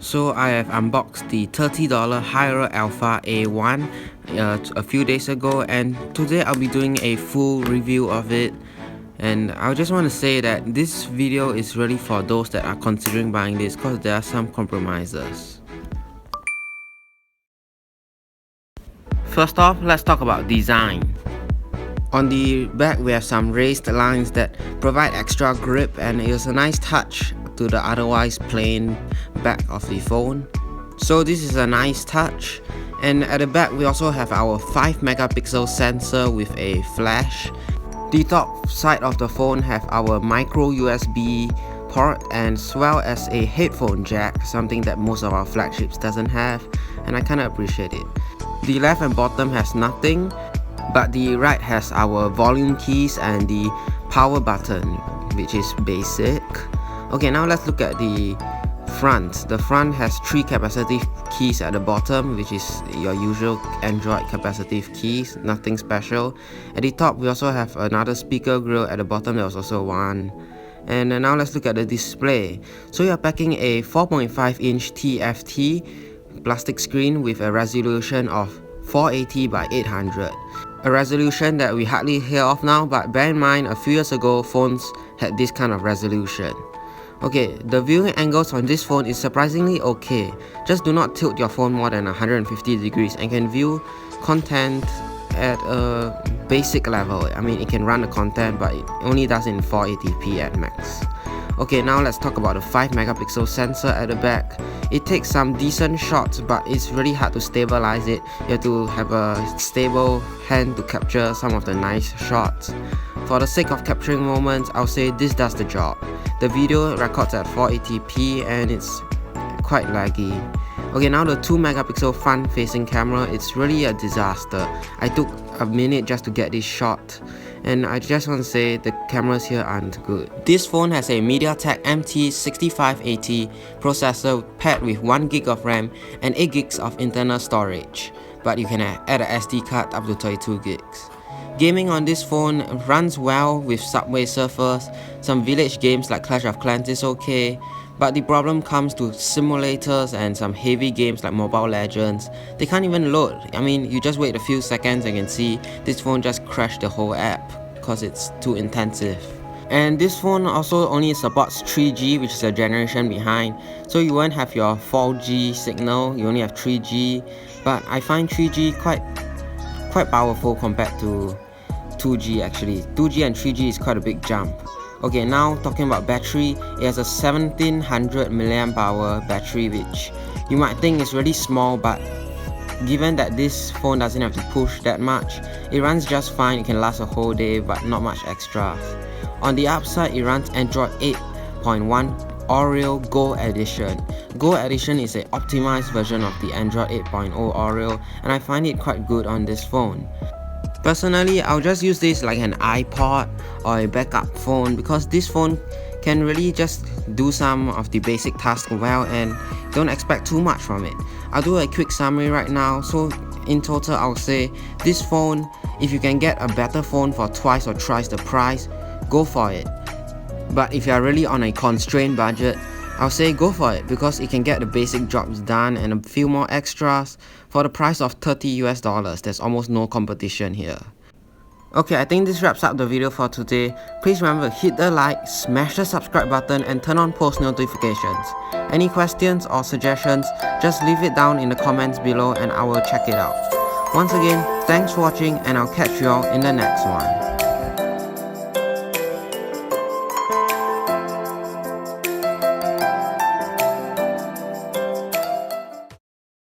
So I have unboxed the $30 Hira Alpha A1 a few days ago, and today I'll be doing a full review of it. And I just want to say that this video is really for those that are considering buying this, because there are some compromises. First off, let's talk about design. On the back we have some raised lines that provide extra grip, and it is a nice touch to the otherwise plain back of the phone. So this is a nice touch. And at the back we also have our 5 megapixel sensor with a flash. The top side of the phone have our micro USB port, and as well as a headphone jack, something that most of our flagships doesn't have, and I kinda appreciate it. The left and bottom has nothing, but the right has our volume keys and the power button, which is basic. Okay, now let's look at the front. The front has 3 capacitive keys at the bottom, which is your usual Android capacitive keys, nothing special. At the top we also have another speaker grill. At the bottom there was also one. And now let's look at the display. So you're packing a 4.5-inch TFT plastic screen with a resolution of 480 by 800. A resolution that we hardly hear of now, but bear in mind a few years ago phones had this kind of resolution. Okay, the viewing angles on this phone is surprisingly okay. Just do not tilt your phone more than 150 degrees and can view content at a basic level. I mean, it can run the content, but it only does in 480p at max. Okay, now let's talk about the 5 megapixel sensor at the back. It takes some decent shots, but it's really hard to stabilize it. You have to have a stable hand to capture some of the nice shots. For the sake of capturing moments, I'll say this does the job. The video records at 480p and it's quite laggy. Okay, now the 2 megapixel front facing camera, it's really a disaster. I took a minute just to get this shot, and I just want to say the cameras here aren't good. This phone has a MediaTek MT6580 processor paired with 1GB of RAM and 8GB of internal storage, but you can add a SD card up to 32GB. Gaming on this phone runs well with Subway Surfers. Some village games like Clash of Clans is okay, but the problem comes to simulators and some heavy games like Mobile Legends. They can't even load. I mean, you just wait a few seconds and you can see this phone just crashed the whole app because it's too intensive. And this phone also only supports 3G, which is a generation behind, so you won't have your 4G signal, you only have 3G, but I find 3G quite powerful compared to 2G actually. 2G and 3G is quite a big jump. Okay, now talking about battery, it has a 1700 mAh battery, which you might think is really small, but given that this phone doesn't have to push that much, it runs just fine. It can last a whole day, but not much extras. On the upside, it runs Android 8.1 Oreo Go Edition. Go Edition is an optimized version of the Android 8.0 Oreo, and I find it quite good on this phone. Personally, I'll just use this like an iPod or a backup phone, because this phone can really just do some of the basic tasks well and don't expect too much from it. I'll do a quick summary right now. So in total, I'll say this phone, if you can get a better phone for twice or thrice the price, go for it. But if you are really on a constrained budget, I'll say go for it, because it can get the basic jobs done and a few more extras for the price of $30 US. There's almost no competition here. Okay, I think this wraps up the video for today. Please remember to hit the like, smash the subscribe button and turn on post notifications. Any questions or suggestions, just leave it down in the comments below and I will check it out. Once again, thanks for watching, and I'll catch you all in the next one.